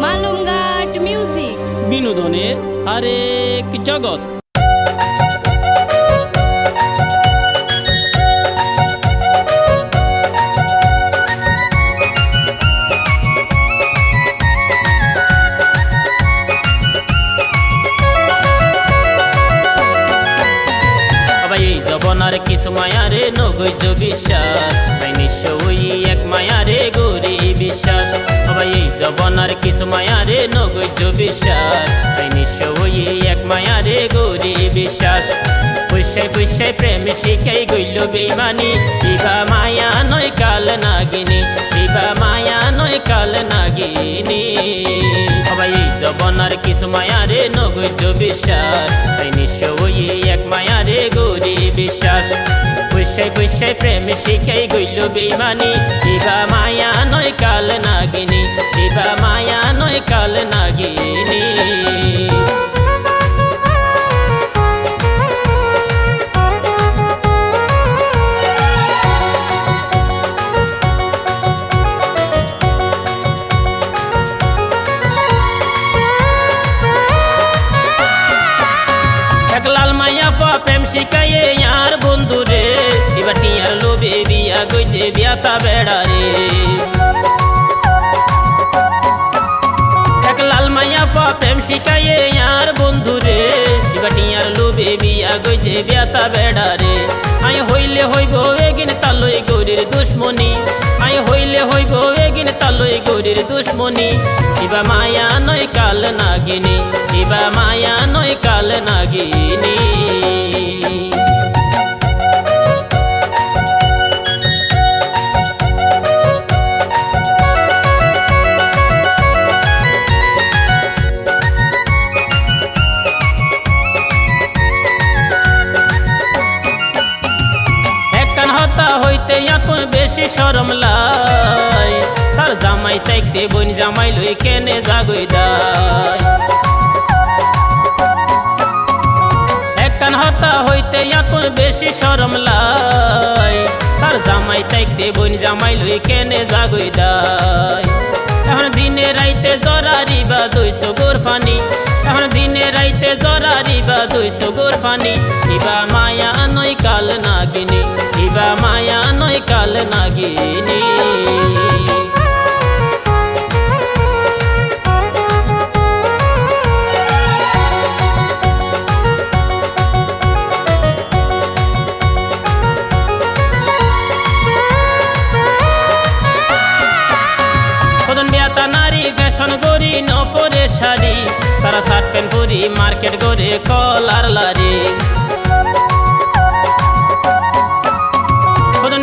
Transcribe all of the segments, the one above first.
Malumghat music বিনোদনের আরেক জগৎ। জবনার কিছু মায়ারে নগৈজ বিশ্বাস, তাই নিশ্চয়ই এক মায়ারে গৌরী বিশ্বাস। সবাই এই জবনার কিছু মায়ারে নগৈজ বিশ্বাস, তাই নিশ্চয়ই এক মায়ারে গৌরী বিশ্বাস। ফুসাই ফুসাই প্রেম শিখাই গইল বেইমানি, ইবা মায়া নয় কাল নাগিনী, ইবা মায়া নয় কাল নাগিনী। সবাই এই জবনার কিছু মায়ারে নগৈজ বিশ্বাস, তাই নিশ্চয়ই এক মায়ারে গৌরী বিশ্বাস। ফুসাই ফুসাই প্রেম শিখাই গইল বেইমানি, ইবা মায়া নয় কাল নাগিনী, ইবা মায়া নয় কাল নাগিনী। লাল মায়া পা প্রেম শিখাইয়ে यार বন্ধু রে, এবার টিয়ার লোভে বিয়া গইছে বিয়াতা বেড়া রে। এক লাল মায়া পা প্রেম শিখাইয়ে यार বন্ধু রে, এবার টিয়ার লোভে বিয়া গইছে বিয়াতা বেড়া রে। আই হইলে হইব এগিন তালই গৌরীর দুশ্মনী, আই হইলে হইব এগিন তালই গৌরীর দুশ্মনী। ইবা মায়া নয় কাল নাগিনী, ইবা মায়া নয় কাল নাগিনী। হইতে এত বেশি শরম লাই, তার জামাই থাকতে বোন জামাই লই কেনে জাগই দায়। একখান হতা হইতে এত বেশি শরম লাই, তার জামাই থাকতে বোন জামাই লই কেনে জাগই দায়। এখন দিনে রাইতে জরারি বা 200 গোর ফানি, এখন দিনে রাইতে জরারি বা 200 গোর ফানি। ইবা মায়া নয় কাল নাগিনী, ইবা মায়া নয় কাল নাগিনী। বেতা নারী ফ্যাশন গরি নফরে শাড়ি, তারা শার্ট প্যান্ট পরি মার্কেট গড়ে কলার লারি।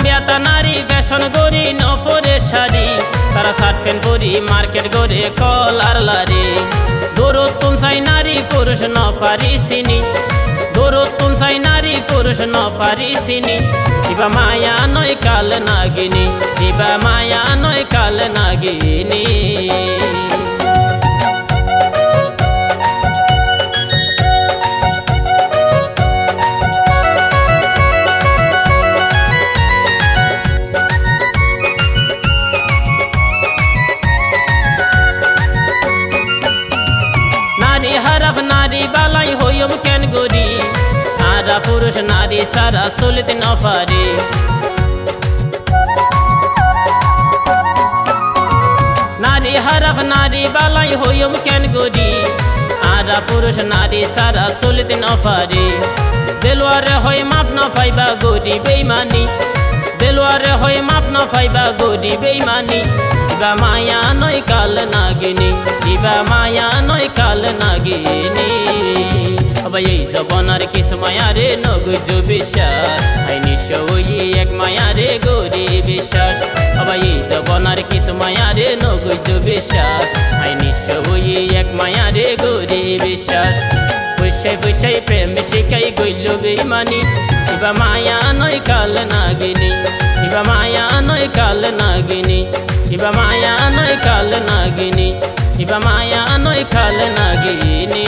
বেতা নারী ফ্যাশন গরি নফরে শাড়ি, তারা শার্ট প্যান্ট পরি মার্কেট গড়ে কলার লারি। দৌড়তুন চাই নারী পুরুষ নফারি চিনি, দৌড়তুন চাই নারী পুরুষ নফারি চিনি। ইবা মায়া নয় কাল নাগিনী, ইবা মায়া নয় কাল নাগিনী। নারী হারাফ নারী বালাই হইম কেন গরি, আরা পুরুষ নারী সারা চলিতে নফারি। নারী হারাফ নারী বালাই হইম কেন গরি, আরা পুরুষ নারী সারা চলিতে নফারি। দেলোয়ারে হয় মাপ না পাইবা গরি বেইমানি, দেলোয়ারে হয় মাপ না পাইবা গরি বেইমানি। ইবা মায়া নয় কাল নাগিনী, ইবা মায়া নয় কাল নাগিনী। সবাই এই জবনার কিছু মায়ারে নগৈজ বিশ্বাস, আই নিশ্চয়ই এক মায়ারে গৌরী বিশ্বাস। সবাই এই জবনার কিছু মায়ারে নগৈজ বিশ্বাস, আই নিশ্চয়ই এক মায়ারে গৌরী বিশ্বাস। ফুসাই ফুসাই প্রেম শিখাই গইল বেইমানি, ইবা মায়া নয় কাল নাগিনী, ইবা মায়া নয় কাল নাগিনী, ইবা মায়া নয় কাল নাগিনী, ইবা মায়া নয় কাল নাগিনী।